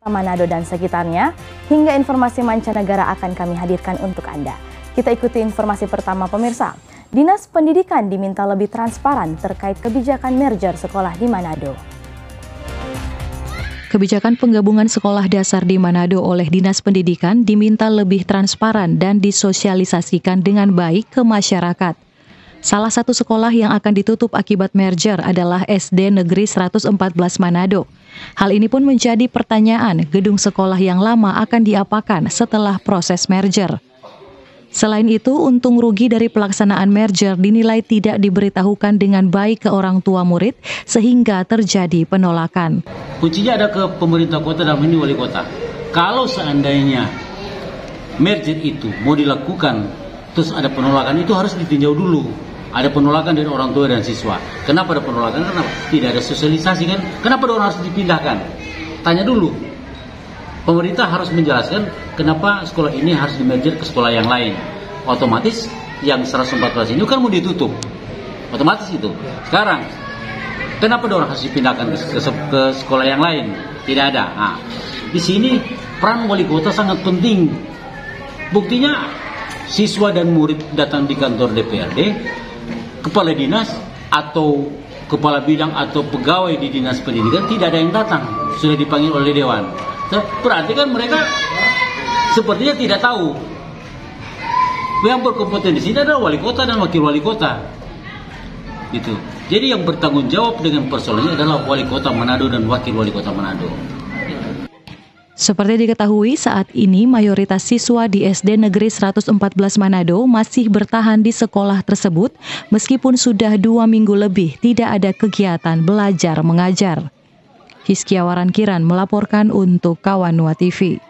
Manado dan sekitarnya, hingga informasi mancanegara akan kami hadirkan untuk Anda. Kita ikuti informasi pertama pemirsa. Dinas Pendidikan diminta lebih transparan terkait kebijakan merger sekolah di Manado. Kebijakan penggabungan sekolah dasar di Manado oleh Dinas Pendidikan diminta lebih transparan dan disosialisasikan dengan baik ke masyarakat. Salah satu sekolah yang akan ditutup akibat merger adalah SD Negeri 114 Manado. Hal ini pun menjadi pertanyaan, gedung sekolah yang lama akan diapakan setelah proses merger. Selain itu, untung rugi dari pelaksanaan merger dinilai tidak diberitahukan dengan baik ke orang tua murid sehingga terjadi penolakan. Kuncinya ada ke pemerintah kota dalam ini wali kota. Kalau seandainya merger itu mau dilakukan, terus ada penolakan, itu harus ditinjau dulu. Ada penolakan dari orang tua dan siswa. Kenapa ada penolakan? Karena tidak ada sosialisasi kan? Kenapa orang harus dipindahkan? Tanya dulu. Pemerintah harus menjelaskan kenapa sekolah ini harus dimerger ke sekolah yang lain. Otomatis yang 114 ini kan mau ditutup. Otomatis itu. Sekarang, kenapa orang harus dipindahkan ke sekolah yang lain? Tidak ada. Nah, di sini peran wali kota sangat penting. Buktinya siswa dan murid datang di kantor DPRD, kepala dinas atau kepala bidang atau pegawai di dinas pendidikan tidak ada yang datang, sudah dipanggil oleh dewan. Berarti kan mereka sepertinya tidak tahu. Yang berkompeten di sini adalah wali kota dan wakil wali kota. Gitu. Jadi yang bertanggung jawab dengan persoalannya adalah wali kota Manado dan wakil wali kota Manado. Seperti diketahui, saat ini mayoritas siswa di SD Negeri 114 Manado masih bertahan di sekolah tersebut meskipun sudah 2 minggu lebih tidak ada kegiatan belajar mengajar. Hizkia Waran Kiran melaporkan untuk Kawanua TV.